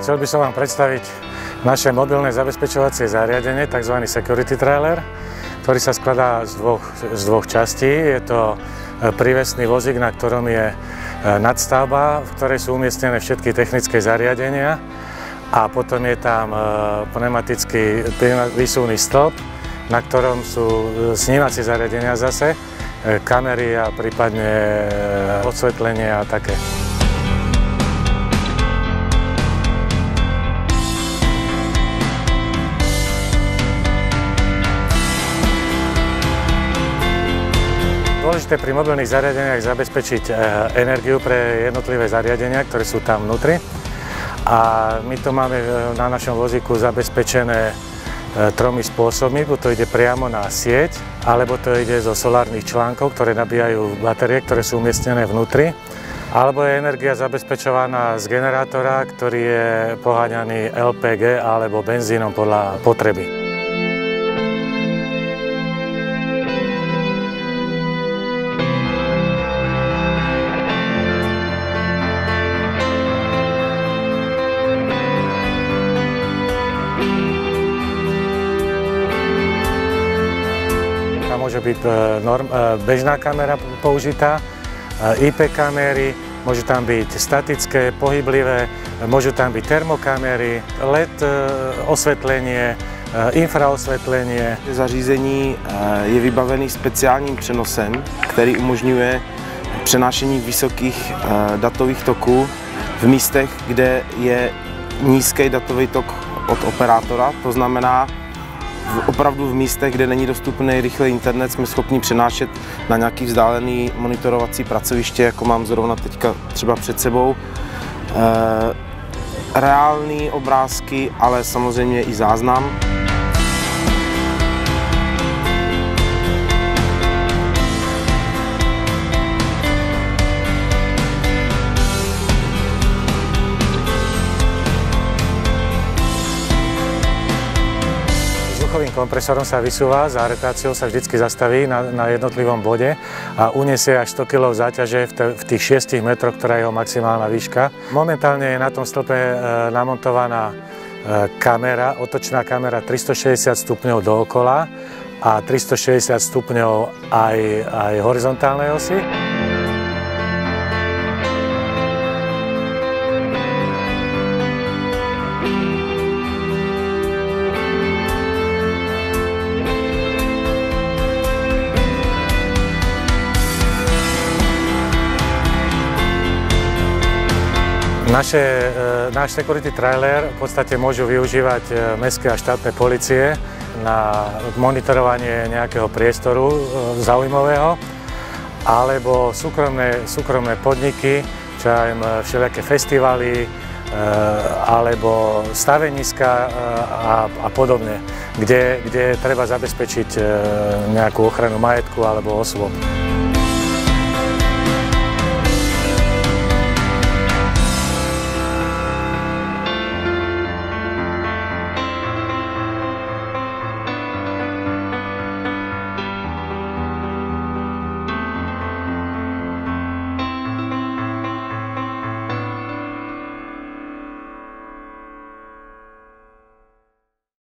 Chcel by som vám predstaviť naše mobilné zabezpečovacie zariadenie, tzv. Security trailer, ktorý sa skladá z dvoch častí. Je to prívesný vozík, na ktorom je nadstavba, v ktorej sú umiestnené všetky technické zariadenia, a potom je tam pneumatický výsuvný stĺp, na ktorom sú snímacie zariadenia zase, kamery a prípadne osvetlenie a také. Dôležité pri mobilných zariadeniach je zabezpečiť energiu pre jednotlivé zariadenia, ktoré sú tam vnútri. A my to máme na našom vozíku zabezpečené tromi spôsobmi. Buď to ide priamo na sieť, alebo to ide zo solárnych článkov, ktoré nabíjajú batérie, ktoré sú umiestnené vnútri. Alebo je energia zabezpečovaná z generátora, ktorý je poháňaný LPG alebo benzínom podľa potreby. Môže byť bežná kamera použitá, IP kamery, môžu tam byť statické, pohyblivé, môžu tam byť termokamery, LED osvětlení, infraosvětlení. Zařízení je vybavený speciálním přenosem, který umožňuje přenášení vysokých datových toků v místech, kde je nízký datový tok od operátora, to znamená, opravdu v místech, kde není dostupný rychlý internet, jsme schopni přenášet na nějaký vzdálený monitorovací pracoviště, jako mám zrovna teďka třeba před sebou. Reální obrázky, ale samozřejmě i záznam. Vzduchovým kompresorom sa vysúva, za rotáciou sa vždy zastaví na jednotlivom bode a uniesie až 100 kg záťaže v tých 6 metroch, ktorá je jeho maximálna výška. Momentálne je na tom stĺpe namontovaná kamera, otočná kamera 360 stupňov dookola a 360 stupňov aj horizontálnej osy. Náš security trailer v podstate môžu využívať mestské a štátne polície na monitorovanie nejakého priestoru zaujímavého, alebo súkromné podniky, čo aj všelijaké festivaly, alebo staveniska a podobne, kde treba zabezpečiť nejakú ochranu majetku alebo osôb.